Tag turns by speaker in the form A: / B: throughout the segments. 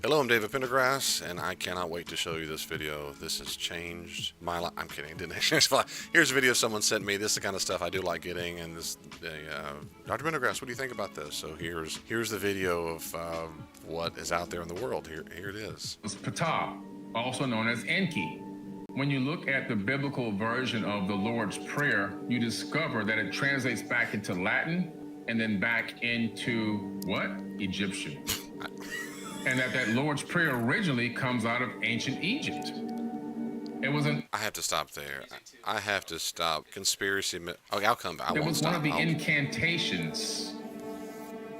A: Hello, I'm David Pendergrass, and I cannot wait to show you this video. This has changed my life. I'm kidding, it didn't actually. Here's a video someone sent me. This is the kind of stuff I do like getting, and this, Dr. Pendergrass, what do you think about this? So here's the video of what is out there in the world. Here it is.
B: It's Ptah, also known as Enki. When you look at the biblical version of the Lord's Prayer, you discover that it translates back into Latin and then back into what? Egyptian. And that Lord's Prayer originally comes out of ancient Egypt. It wasn't.
A: I have to stop there. I have to stop. Conspiracy. Okay, I'll come back.
B: It was one of the incantations.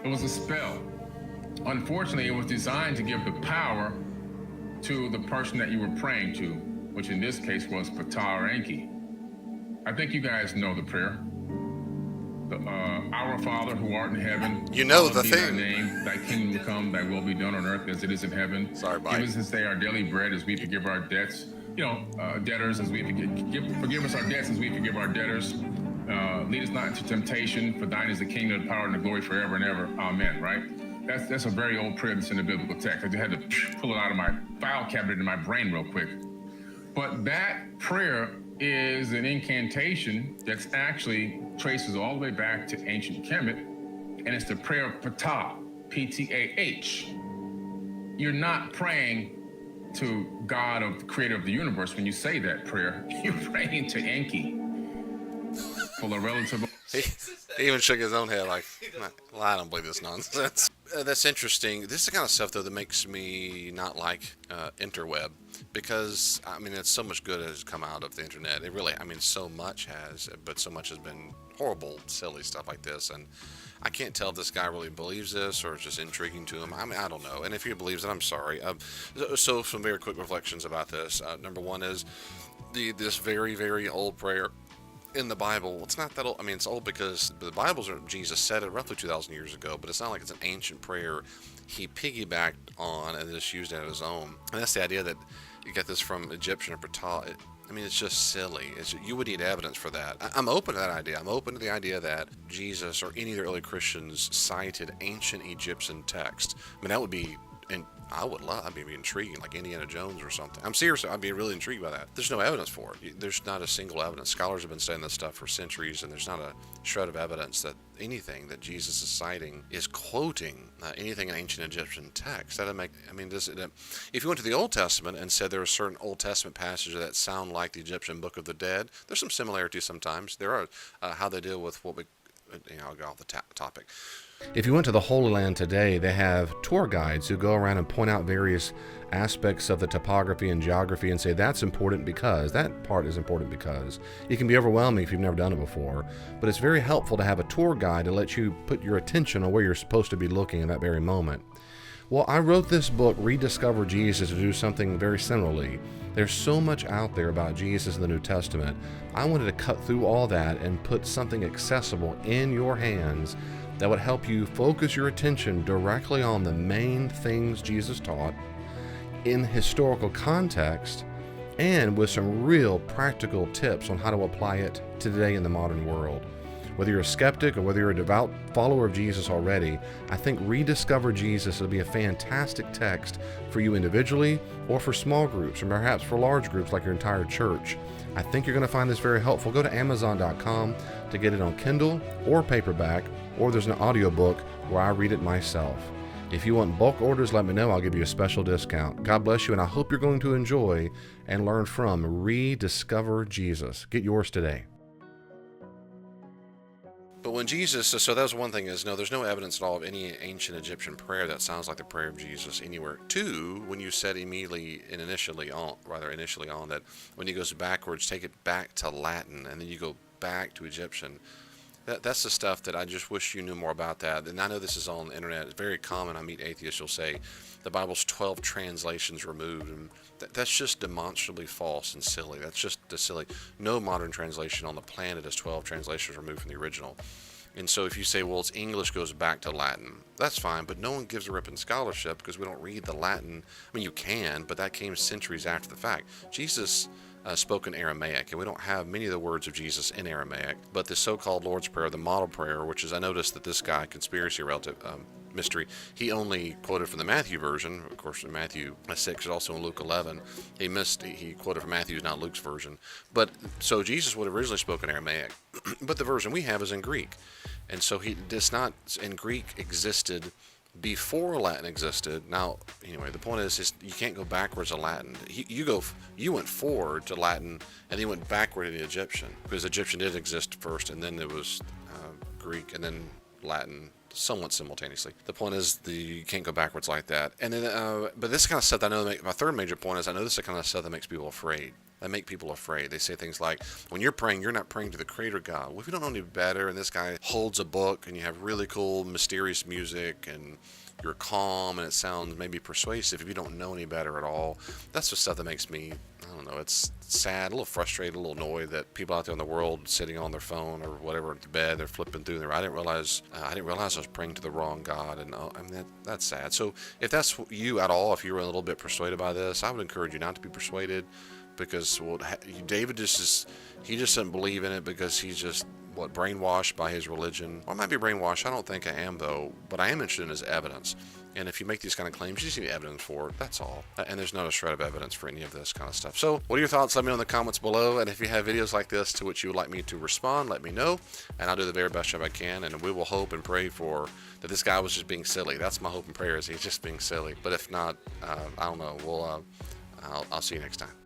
B: It was a spell. Unfortunately, it was designed to give the power to the person that you were praying to, which in this case was Ptah or Enki. I think you guys know the prayer. Our Father who art in heaven,
A: you know the
B: be
A: thing.
B: Thy name, thy kingdom come, thy will be done on earth as it is in heaven.
A: Sorry, Mike.
B: Give us this day our daily bread as we forgive our debts. Debtors as we forgive us our debts as we forgive our debtors. Lead us not into temptation, for thine is the kingdom, the power, and the glory forever and ever. Amen. Right? That's a very old prayer that's in the biblical text. I just had to pull it out of my file cabinet in my brain real quick. But that prayer is an incantation that's actually traces all the way back to ancient Kemet, and it's the prayer of Ptah, P-T-A-H. You're not praying to God, of the creator of the universe, when you say that prayer. You're praying to Enki. Full of relative.
A: He even shook his own head like, well, I don't believe this nonsense. That's interesting. This is the kind of stuff, though, that makes me not like interweb. Because, I mean, it's so much good has come out of the internet. It really, I mean, so much has, but so much has been horrible, silly stuff like this. And I can't tell if this guy really believes this or it's just intriguing to him. I mean, I don't know. And if he believes it, I'm sorry. So some very quick reflections about this. Number one is this very, very old prayer in the Bible. It's not that old. I mean, it's old because the Bible's, Jesus said it roughly 2,000 years ago, but it's not like it's an ancient prayer he piggybacked on and just used it as his own. And that's the idea that you get this from Egyptian or Ptah. I mean, it's just silly. You would need evidence for that. I'm open to that idea. I'm open to the idea that Jesus or any of the early Christians cited ancient Egyptian text. I mean, that would be, and I'd be intriguing, like Indiana Jones or something. I'm serious. I'd be really intrigued by that. There's no evidence for it. There's not a single evidence. Scholars have been studying this stuff for centuries, and there's not a shred of evidence that anything that Jesus is citing is quoting anything in ancient Egyptian text. That'd make, I mean, if you went to the Old Testament and said there are certain Old Testament passages that sound like the Egyptian Book of the Dead, there's some similarities sometimes. There are how they deal with what we, I'll go off the topic. If you went to the Holy Land today, they have tour guides who go around and point out various aspects of the topography and geography and say that's important because, that part is important because. It can be overwhelming if you've never done it before, but it's very helpful to have a tour guide to let you put your attention on where you're supposed to be looking in that very moment. Well, I wrote this book, Rediscover Jesus, to do something very similarly. There's so much out there about Jesus in the New Testament. I wanted to cut through all that and put something accessible in your hands that would help you focus your attention directly on the main things Jesus taught in historical context and with some real practical tips on how to apply it today in the modern world. Whether you're a skeptic or whether you're a devout follower of Jesus already, I think Rediscover Jesus will be a fantastic text for you individually or for small groups or perhaps for large groups like your entire church. I think you're going to find this very helpful. Go to Amazon.com to get it on Kindle or paperback, or there's an audiobook where I read it myself. If you want bulk orders, let me know. I'll give you a special discount. God bless you, and I hope you're going to enjoy and learn from Rediscover Jesus. Get yours today. But when Jesus, so that was one thing is, no, there's no evidence at all of any ancient Egyptian prayer that sounds like the prayer of Jesus anywhere. Two, when you said initially on that when he goes backwards, take it back to Latin, and then you go back to Egyptian. That's the stuff that I just wish you knew more about that. And I know this is on the internet. It's very common. I meet atheists. You'll say the Bible's 12 translations removed. And that's just demonstrably false and silly. That's just silly. No modern translation on the planet has 12 translations removed from the original. And so if you say, well, it's English goes back to Latin, that's fine. But no one gives a rip in scholarship because we don't read the Latin. I mean, you can, but that came centuries after the fact. Jesus spoke in Aramaic, and we don't have many of the words of Jesus in Aramaic, but the so-called Lord's Prayer, the model prayer, which is, I noticed that this guy, conspiracy relative, mystery. He only quoted from the Matthew version. Of course, in Matthew 6 is also in Luke 11. He quoted from Matthew's, not Luke's version. But so Jesus would have originally spoken Aramaic, but the version we have is in Greek, and so he does not. In Greek existed before Latin existed. Now, anyway, the point is you can't go backwards to Latin. You went forward to Latin, and then you went backward to the Egyptian, because Egyptian did exist first, and then there was Greek, and then Latin somewhat simultaneously. The point is you can't go backwards like that. And then, but this kind of stuff, I know. My third major point is I know this is the kind of stuff that makes people afraid. They say things like, when you're praying, you're not praying to the Creator God. Well, if you don't know any better, and this guy holds a book, and you have really cool, mysterious music, and you're calm, and it sounds maybe persuasive, if you don't know any better at all, that's the stuff that makes me, I don't know, it's sad, a little frustrated, a little annoyed that people out there in the world sitting on their phone or whatever at the bed, they're flipping through there. I didn't realize I was praying to the wrong God, and I mean, that's sad. So if that's you at all, if you were a little bit persuaded by this, I would encourage you not to be persuaded, because David just doesn't believe in it because he's just brainwashed by his religion. Or I might be brainwashed. I don't think I am, though, but I am interested in his evidence. And if you make these kind of claims, you just need evidence for it. That's all. And there's not a shred of evidence for any of this kind of stuff. So what are your thoughts? Let me know in the comments below. And if you have videos like this to which you would like me to respond, let me know. And I'll do the very best job I can. And we will hope and pray for that this guy was just being silly. That's my hope and prayer, is he's just being silly. But if not, I don't know. I'll see you next time.